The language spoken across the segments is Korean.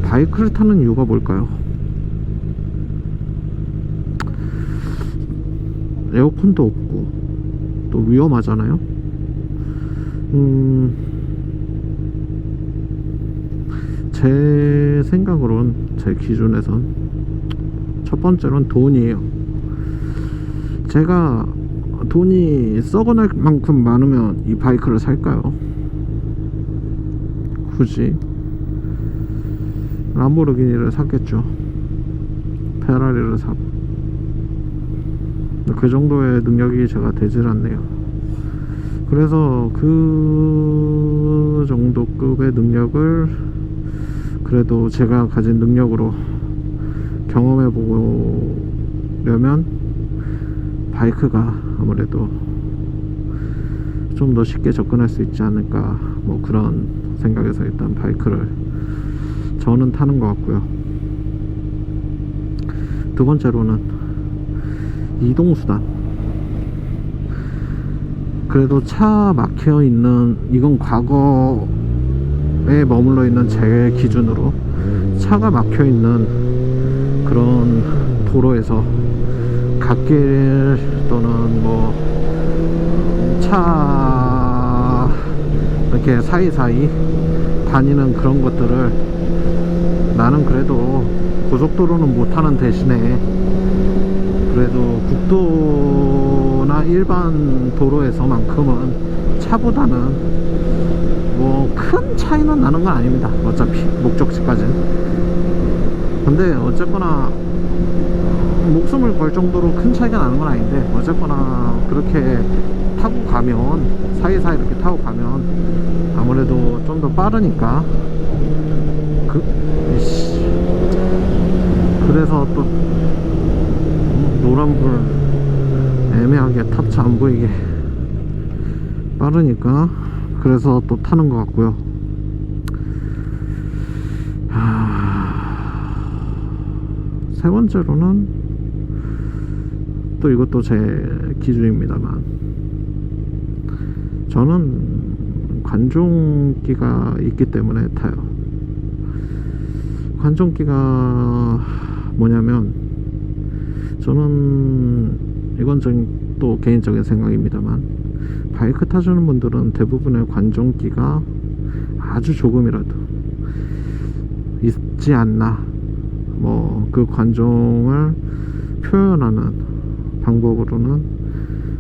바이크를 타는 이유가 뭘까요? 에어컨도 없고 또 위험하잖아요. 제 생각으론, 제 기준에선 첫 번째로는 돈이에요. 제가 돈이 썩어날 만큼 많으면 이 바이크를 살까요? 굳이 람보르기니를 샀겠죠. 페라리를 사고. 그 정도의 능력이 제가 되질 않네요. 그래서 그 정도 급의 능력을 그래도 제가 가진 능력으로 경험해 보려면 바이크가 아무래도 좀 더 쉽게 접근할 수 있지 않을까, 뭐 그런 생각에서 일단 바이크를 저는 타는 것 같고요. 두 번째로는 이동수단. 그래도 차 막혀 있는, 이건 과거에 머물러 있는 제 기준으로 차가 막혀 있는 그런 도로에서 갓길 또는 뭐 차 이렇게 사이사이 다니는 그런 것들을 나는 그래도 고속도로는 못하는 대신에 그래도 국도나 일반 도로에서만큼은 차보다는 뭐 큰 차이는 나는 건 아닙니다. 어차피 목적지까지는. 근데 어쨌거나 목숨을 걸 정도로 큰 차이가 나는 건 아닌데, 어쨌거나 그렇게 타고 가면, 사이사이 이렇게 타고 가면 아무래도 좀 더 빠르니까 그래서 또 노란불 애매하게 탑차 안 보이게 빠르니까 그래서 또 타는 것 같고요. 세 번째로는 또 이것도 제 기준입니다만, 저는 관종기가 있기 때문에 타요. 관종기가 뭐냐면, 저는 이건 또 개인적인 생각입니다만, 바이크 타시는 분들은 대부분의 관종기가 아주 조금이라도 있지 않나, 뭐 그 관종을 표현하는 방법으로는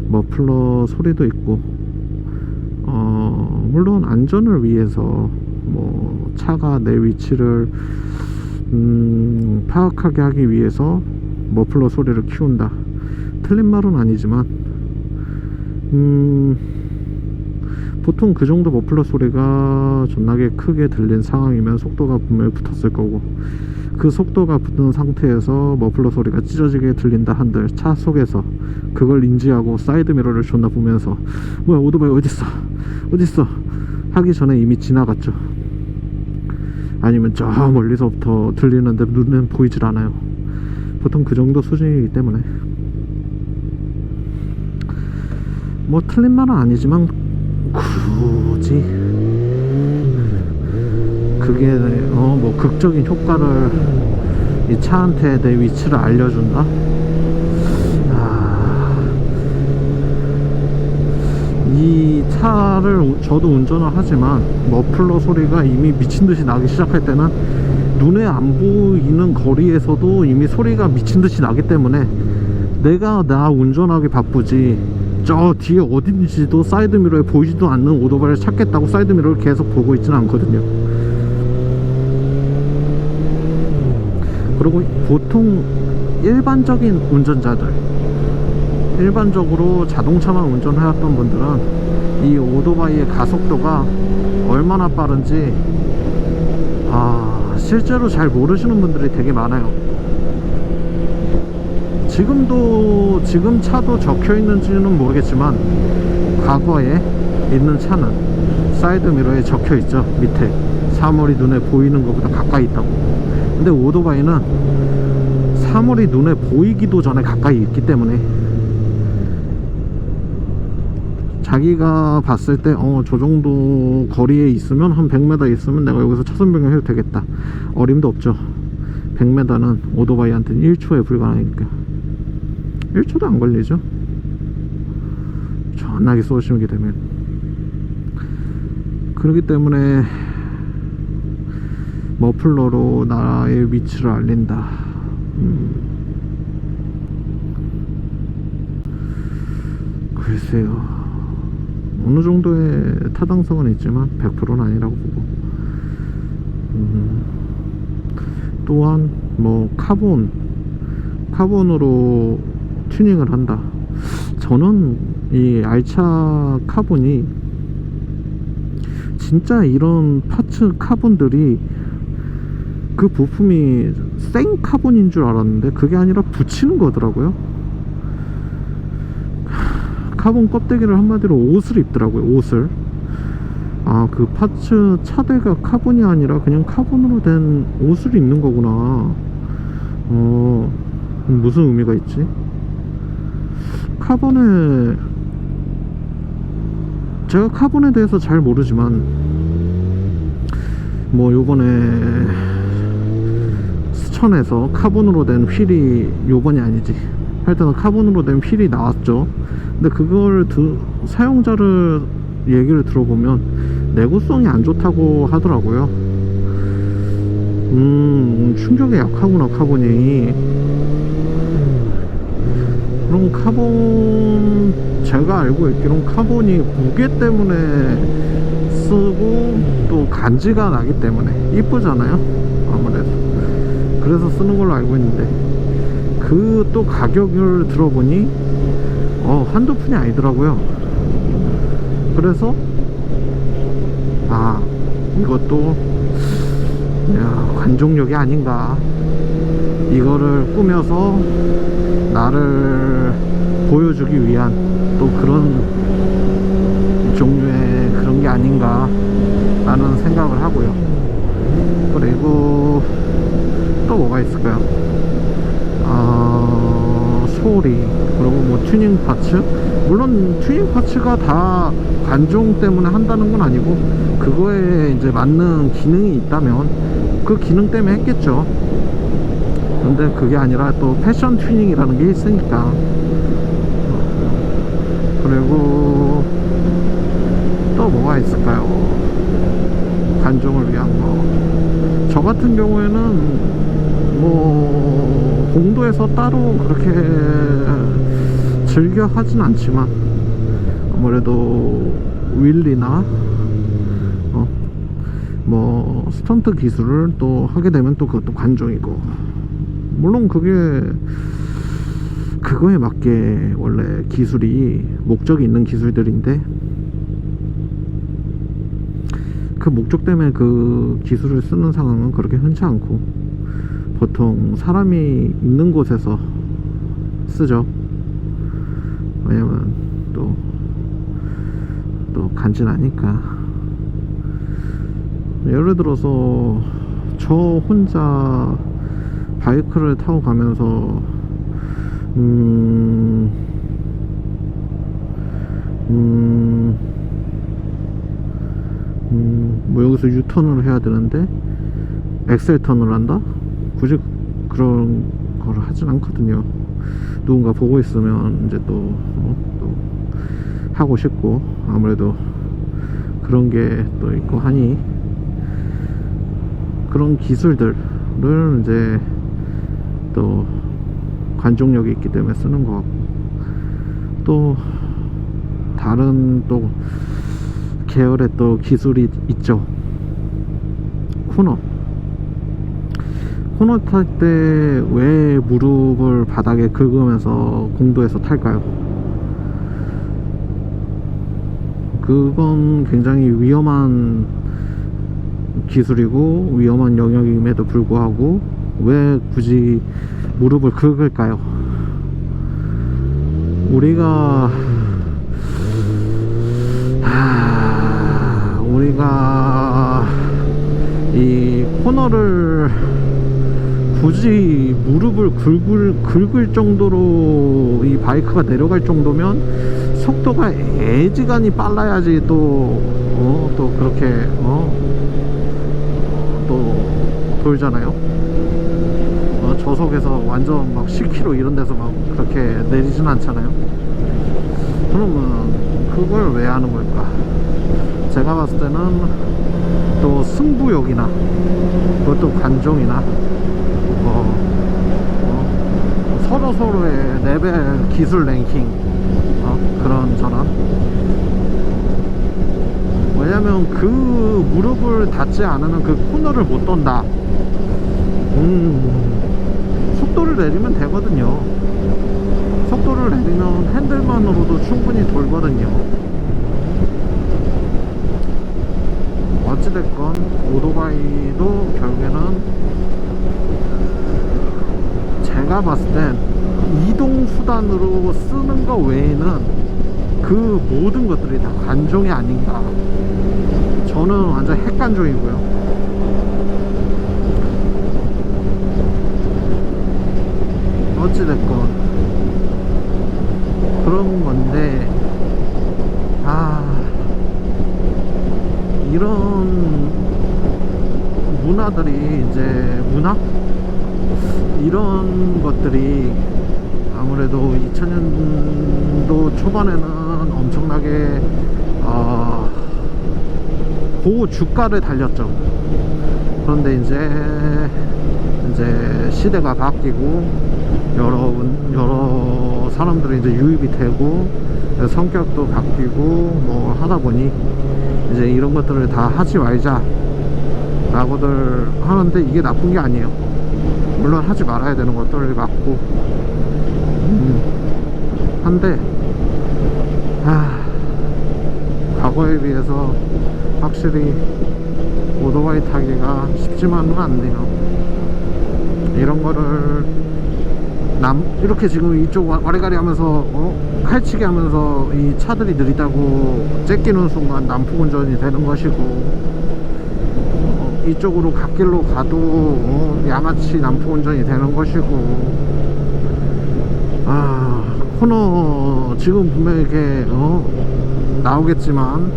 머플러 소리도 있고, 물론 안전을 위해서 뭐 차가 내 위치를 파악하게 하기 위해서 머플러 소리를 키운다, 틀린 말은 아니지만 보통 그 정도 머플러 소리가 존나게 크게 들린 상황이면 속도가 분명히 붙었을 거고, 그 속도가 붙은 상태에서 머플러 소리가 찢어지게 들린다 한들 차 속에서 그걸 인지하고 사이드미러를 존나 보면서 뭐야 오토바이 어딨어 어딨어 하기 전에 이미 지나갔죠. 아니면 저 멀리서부터 들리는데 눈은 보이질 않아요. 보통 그 정도 수준이기 때문에 뭐 틀린 말은 아니지만 굳이 그게 뭐 극적인 효과를 이 차한테 내 위치를 알려준다? 이 차를 저도 운전을 하지만 머플러 소리가 이미 미친듯이 나기 시작할 때는 눈에 안 보이는 거리에서도 이미 소리가 미친듯이 나기 때문에 내가 나 운전하기 바쁘지 저 뒤에 어딘지도 사이드미러에 보이지도 않는 오토바이를 찾겠다고 사이드미러를 계속 보고 있지는 않거든요. 그리고 보통 일반적인 운전자들, 일반적으로 자동차만 운전해왔던 분들은 이 오토바이의 가속도가 얼마나 빠른지 실제로 잘 모르시는 분들이 되게 많아요. 지금 차도 적혀 있는지는 모르겠지만 과거에 있는 차는 사이드미러에 적혀 있죠. 밑에 사물이 눈에 보이는 것보다 가까이 있다고. 근데 오토바이는 사물이 눈에 보이기도 전에 가까이 있기 때문에 자기가 봤을 때 저 정도 거리에 있으면, 한 100m 있으면 내가 여기서 차선 변경해도 되겠다, 어림도 없죠. 100m는 오토바이한테는 1초에 불과하니까. 1초도 안 걸리죠. 전하게 쏘시게 되면. 그렇기 때문에 머플러로 나의 위치를 알린다. 글쎄요, 어느 정도의 타당성은 있지만 100%는 아니라고 보고. 또한 뭐 카본으로 튜닝을 한다. 저는 이 알차 카본이 진짜 이런 파츠 카본들이 그 부품이 생 카본인 줄 알았는데 그게 아니라 붙이는 거더라고요. 카본 껍데기를 한마디로 옷을 입더라고요. 옷을. 그 파츠 차대가 카본이 아니라 그냥 카본으로 된 옷을 입는 거구나. 무슨 의미가 있지? 제가 카본에 대해서 잘 모르지만 뭐 요번에 스천에서 카본으로 된 휠이, 요번이 아니지, 하여튼 카본으로 된 휠이 나왔죠. 근데 그걸 사용자를 얘기를 들어보면 내구성이 안 좋다고 하더라고요. 충격에 약하구나 카본이. 그럼 카본, 제가 알고 있기로는 카본이 무게 때문에 쓰고 또 간지가 나기 때문에, 이쁘잖아요 아무래도. 그래서 쓰는 걸로 알고 있는데, 그 또 가격을 들어보니 한두 푼이 아니더라고요. 그래서 이것도 관종력이 아닌가, 이거를 꾸며서 나를 보여주기 위한 또 그런 종류의 그런 게 아닌가 라는 생각을 하고요. 그리고 또 뭐가 있을까요? 소리, 그리고 뭐 튜닝 파츠, 물론 튜닝 파츠가 다 관종 때문에 한다는 건 아니고, 그거에 이제 맞는 기능이 있다면 그 기능 때문에 했겠죠. 근데 그게 아니라 또 패션 튜닝이라는 게 있으니까. 그리고 또 뭐가 있을까요? 관종을 위한 거. 저 같은 경우에는 뭐 공도에서 따로 그렇게 즐겨 하진 않지만, 아무래도 윌리나 뭐 스턴트 기술을 또 하게 되면 또 그것도 관종이고, 물론 그거에 맞게 원래 기술이 목적이 있는 기술들인데, 그 목적 때문에 그 기술을 쓰는 상황은 그렇게 흔치 않고, 보통 사람이 있는 곳에서 쓰죠. 왜냐면 또 간지나니까. 예를 들어서 저 혼자 바이크를 타고 가면서 뭐 여기서 유턴을 해야 되는데 엑셀 턴을 한다? 굳이 그런 걸 하진 않거든요. 누군가 보고 있으면 이제 또 하고 싶고, 아무래도 그런 게 또 있고 하니, 그런 기술들을 이제 또 관종력이 있기 때문에 쓰는 것 같고, 또 다른 또 계열의 또 기술이 있죠. 코너 탈 때 왜 무릎을 바닥에 긁으면서 공도에서 탈까요? 그건 굉장히 위험한 기술이고 위험한 영역임에도 불구하고 왜 굳이 무릎을 긁을까요? 우리가 이 코너를 굳이 무릎을 긁을 정도로 이 바이크가 내려갈 정도면 속도가 애지간히 빨라야지 또 그렇게 또 돌잖아요. 저속에서 완전 막 10km 이런 데서 막 그렇게 내리진 않잖아요. 그러면 그걸 왜 하는 걸까? 제가 봤을 때는 또 승부욕이나 그것도 관종이나 서로의 레벨 기술 랭킹 그런 전환. 왜냐면 그 무릎을 닿지 않으면 그 코너를 못 돈다. 속도를 내리면 되거든요. 속도를 내리면 핸들만으로도 충분히 돌거든요. 어찌됐건 오토바이도 결국에는 제가 봤을 땐 이동수단으로 쓰는 거 외에는 그 모든 것들이 다 관종이 아닌가. 저는 완전 핵관종이고요. 어찌됐건 그런 건데, 이런 문화들이 이제 이런 것들이 아무래도 2000년도 초반에는 엄청나게 고주가를 달렸죠. 그런데 이제 시대가 바뀌고 여러 사람들이 이제 유입이 되고 성격도 바뀌고 뭐 하다 보니 이제 이런 것들을 다 하지 말자 라고들 하는데, 이게 나쁜 게 아니에요. 물론 하지 말아야 되는 것들이 맞고 한데 과거에 비해서 확실히 오토바이 타기가 쉽지만은 않네요. 이런 거를 이렇게 지금 이쪽 와리가리 하면서 칼치기 하면서 이 차들이 느리다고 째끼는 순간 난폭 운전이 되는 것이고, 이쪽으로 갓길로 가도 양아치 난폭 운전이 되는 것이고, 코너 지금 분명히 이렇게 나오겠지만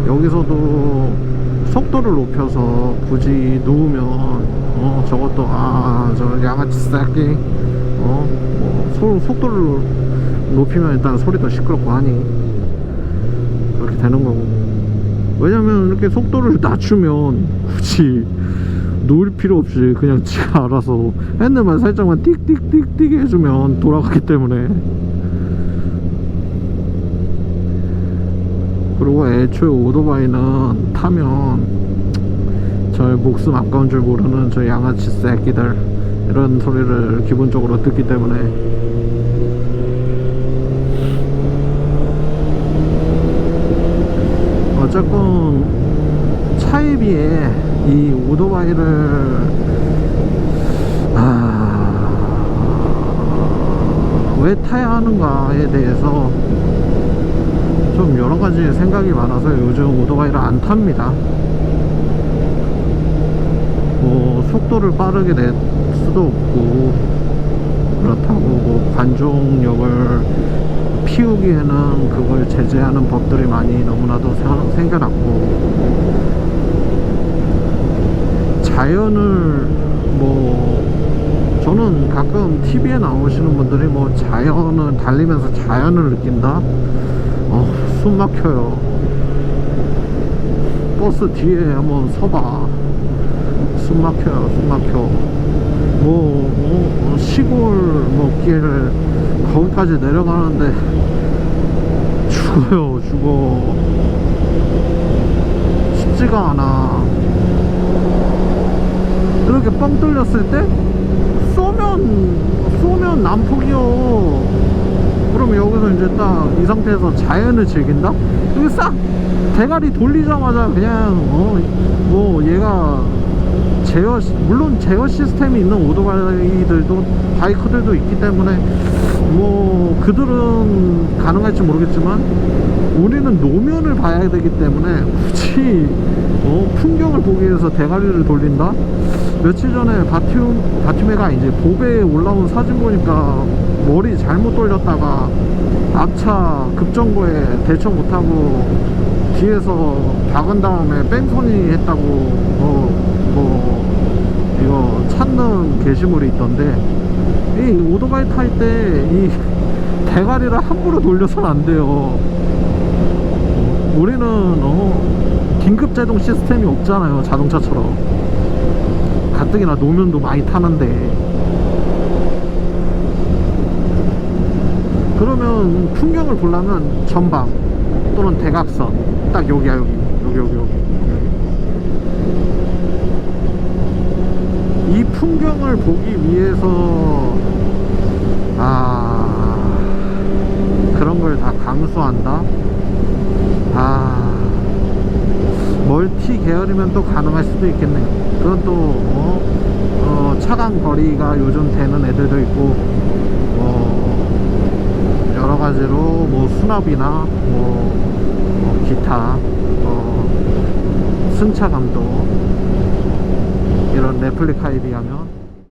여기서도 속도를 높여서 굳이 누우면 저것도 저 양아치 새끼 속도를 높이면 일단 소리도 시끄럽고 하니 그렇게 되는 거고. 왜냐면 이렇게 속도를 낮추면 굳이 누울 필요 없이 그냥 지가 알아서 핸들만 살짝만 띡띡띡띡 해주면 돌아가기 때문에. 그리고 애초에 오토바이는 타면 저의 목숨 아까운 줄 모르는 저 양아치 새끼들 이런 소리를 기본적으로 듣기 때문에 어쨌건 차에 비해 이 오토바이를 왜 타야 하는가에 대해서 좀 여러가지 생각이 많아서 요즘 오토바이를 안 탑니다. 속도를 빠르게 낼 수도 없고, 그렇다고 관종력을 피우기에는 그걸 제재하는 법들이 많이 너무나도 생겨났고, 자연을 저는 가끔 TV에 나오시는 분들이 자연을 달리면서 자연을 느낀다? 숨 막혀요. 버스 뒤에 한번 서봐. 숨 막혀요. 숨 막혀. 시골 길 거기까지 내려가는데 죽어요. 죽어. 쉽지가 않아. 이렇게 뻥 뚫렸을 때 쏘면 난폭이요. 그럼 여기서 이제 딱 이 상태에서 자연을 즐긴다? 이거 싹 대가리 돌리자마자 그냥 얘가 물론 제어 시스템이 있는 오토바이들도 바이크들도 있기 때문에 그들은 가능할지 모르겠지만 우리는 노면을 봐야 되기 때문에 굳이 풍경을 보기 위해서 대가리를 돌린다? 며칠 전에 바티메가 이제 보배에 올라온 사진 보니까 머리 잘못 돌렸다가 앞차 급정거에 대처 못하고 뒤에서 박은 다음에 뺑소니 했다고 이거 찾는 게시물이 있던데, 이 오토바이 탈 때 이 대가리를 함부로 돌려서는 안 돼요. 우리는 긴급 제동 시스템이 없잖아요, 자동차처럼. 가뜩이나 노면도 많이 타는데. 그러면 풍경을 보려면 전방 또는 대각선, 딱 여기야, 여기. 이 풍경을 보기 위해서 그런 걸 다 감수한다? 멀티 계열이면 또 가능할 수도 있겠네. 그건 또 차간 거리가 요즘 되는 애들도 있고, 여러 가지로 뭐 수납이나 기타 승차 감도 이런 레플리카에 비하면